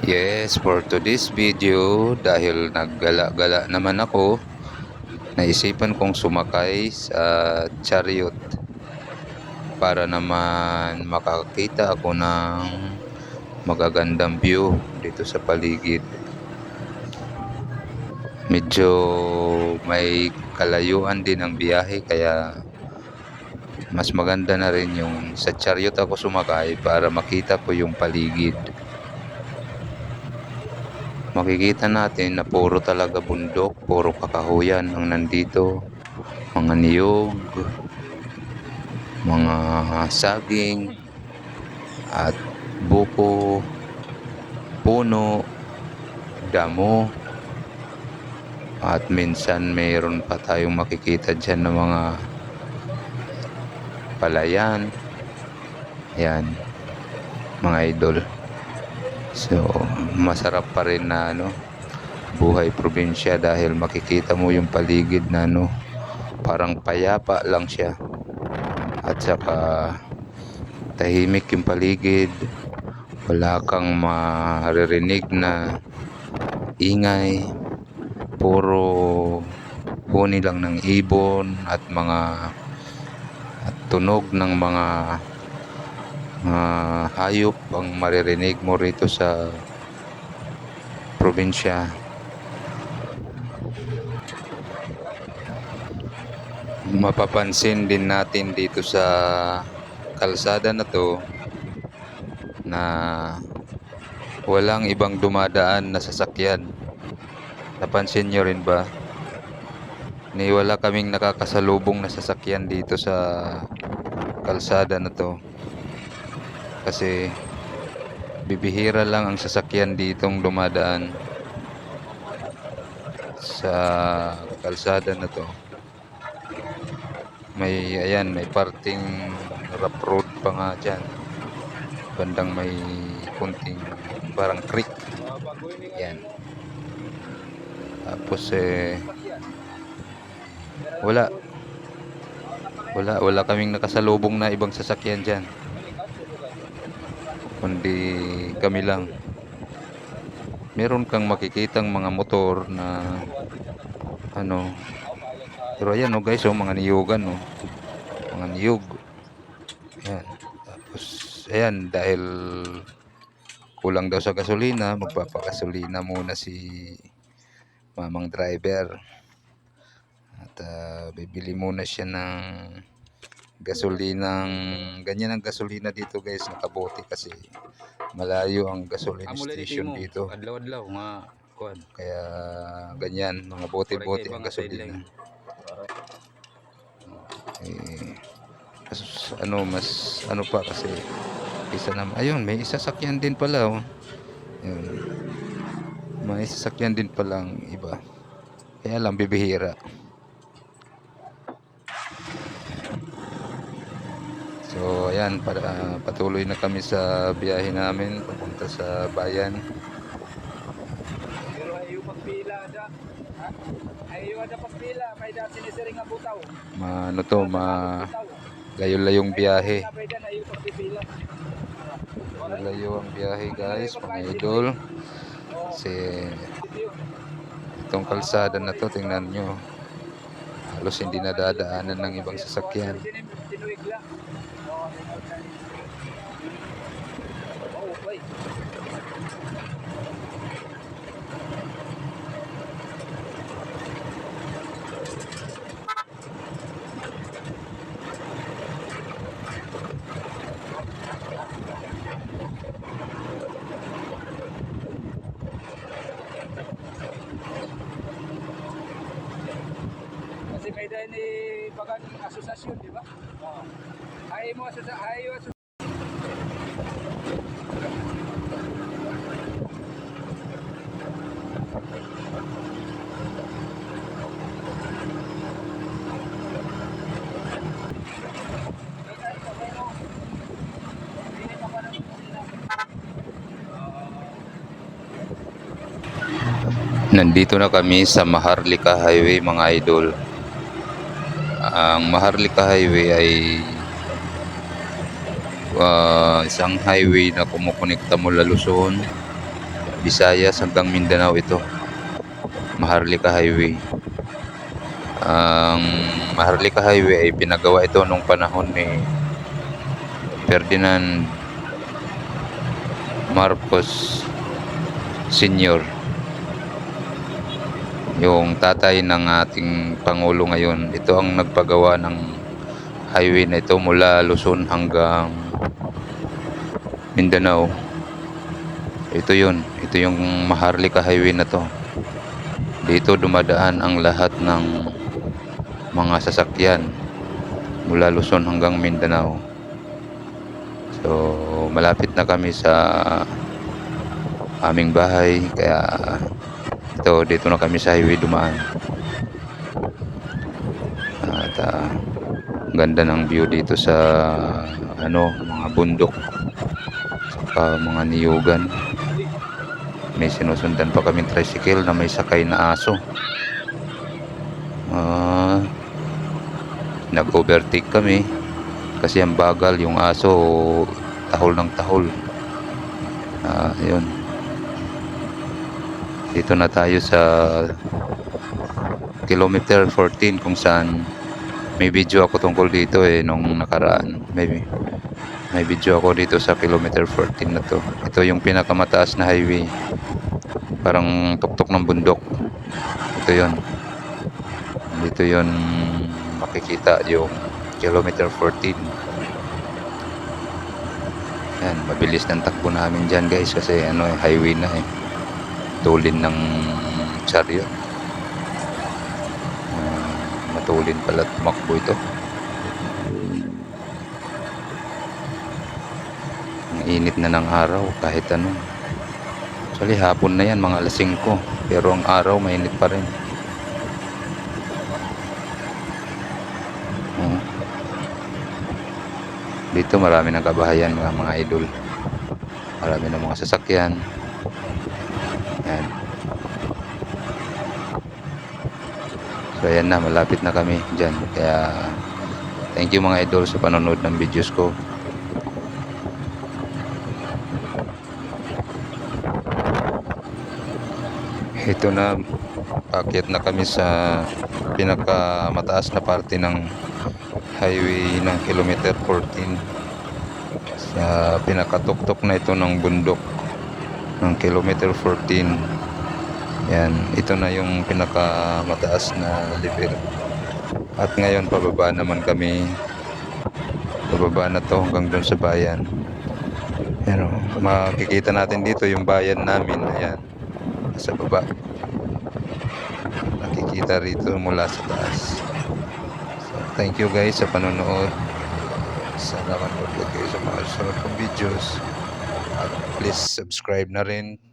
Yes, for today's video, dahil naggala-gala naman ako, naisipan kong sumakay sa chariot para naman makakita ako ng magagandang view dito sa paligid. Medyo may kalayuan din ang biyahe kaya mas maganda na rin yung sa chariot ako sumakay para makita ko yung paligid. Makikita natin na puro talaga bundok, puro kakahuyan ang nandito, mga niyog, mga saging at buko, puno, damo, at minsan mayroon pa tayong makikita dyan ng mga palayan. Ayan, mga idol. So masarap pa rin na buhay probinsya dahil makikita mo yung paligid na parang payapa lang siya, at saka tahimik yung paligid, wala kang maririnig na ingay, puro huni lang ng ibon at tunog ng mga hayop ang maririnig mo rito sa probinsya. Mapapansin din natin dito sa kalsada na to na walang ibang dumadaan na sasakyan. Napansin nyo rin ba? Wala kaming nakakasalubong na sasakyan dito sa kalsada na to. Kasi bibihira lang ang sasakyan ditong dumadaan sa kalsada na to. May parting rough road pa nga dyan. Bandang may kunting parang creek. Yan. Tapos wala kaming nakasalubong na ibang sasakyan dyan, kundi kami lang. Meron kang makikitang mga motor na pero ayan guys, mga niyogan, mga niyog. Ayan. Tapos ayan, dahil kulang daw sa gasolina, magpapagasolina muna si mamang driver. At bibili muna siya ng gasolinang ganyan. Ang gasolina dito guys, nakabote kasi malayo ang gasoline station dito. Adlaw-adlaw nga kuan. Kaya ganyan, mga bote-bote ang gasolina. Mas pa kasi isa naman. Ayun, may sasakyan din pala. Ayun. May sasakyan din palang iba. Kaya lang bibihira. So ayan, patuloy na kami sa biyahe namin papunta sa bayan. Pero ayo pagpila da. Ayo ada pagpila kay dati ni Sir nga butaw. Layo-layong biyahe. Layo ang biyahe guys, mga idol. Kasi itong kalsada na to, tingnan nyo, halos hindi nadadaanan ng ibang sasakyan. Kasi may dahil ni bagang asosasyon, di ba? Ay mo asosasyon. Nandito na kami sa Maharlika Highway, mga idol. Ang Maharlika Highway ay isang highway na kumukonekta mula Luzon Visayas hanggang Mindanao ito. Maharlika Highway. Ang Maharlika Highway ay pinagawa ito nung panahon ni Ferdinand Marcos Sr., yung tatay ng ating Pangulo ngayon. Ito ang nagpagawa ng highway na ito mula Luzon hanggang Mindanao. Ito yung Maharlika Highway na to. Dito dumadaan ang lahat ng mga sasakyan mula Luzon hanggang Mindanao. So malapit na kami sa aming bahay, kaya dito na kami sa highway dumaan. At ganda ng view dito sa mga bundok saka mga niyugan. May sinusundan pa kaming tricycle na may sakay na aso. Nag-overtake kami kasi ang bagal yung aso, tahol ng tahol. Yun. Dito na tayo sa kilometer 14 kung saan may video ako tungkol dito nung nakaraan. May video ako dito sa kilometer 14 na to. Ito yung pinakamataas na highway. Parang tuktok ng bundok. Dito yun makikita yung kilometer 14. Yan, mabilis ng takbo namin dyan guys kasi highway na tulin ng chariot. Matulin pala tumakbo ito. Ang init na ng araw kahit actually hapon na yan, mga alas 5, pero ang araw mainit pa rin. Dito marami ng kabahayan mga idol. Marami ng mga sasakyan. Yan. So ayan na, malapit na kami dyan. Kaya thank you mga idol sa panonood ng videos ko. Ito na, paakyat na kami sa pinakamataas na parte ng highway ng kilometer 14. Sa pinakatuktok na ito ng bundok ng kilometer 14. Yan, ito na yung pinakamataas na level. At ngayon pababa naman kami. Pababa na to hanggang doon sa bayan. Yan, makikita natin dito yung bayan namin. Ayan, sa baba. Nakikita rito mula sa taas. So, thank you guys sa panonood. Sana manood kayo sa mga susunod kong videos. At please subscribe na rin.